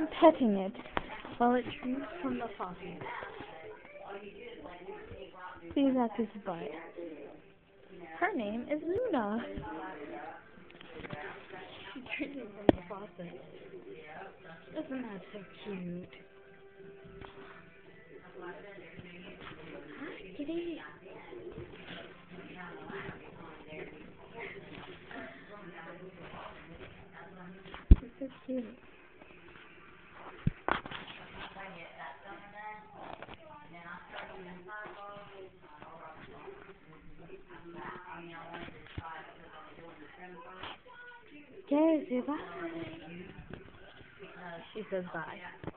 I'm petting it while it drinks from the faucet. See, that's his butt. Her name is Luna. She's drinking from the faucet. Isn't that so cute? Hi, kitty. She's so cute. Okay, say bye. She says bye.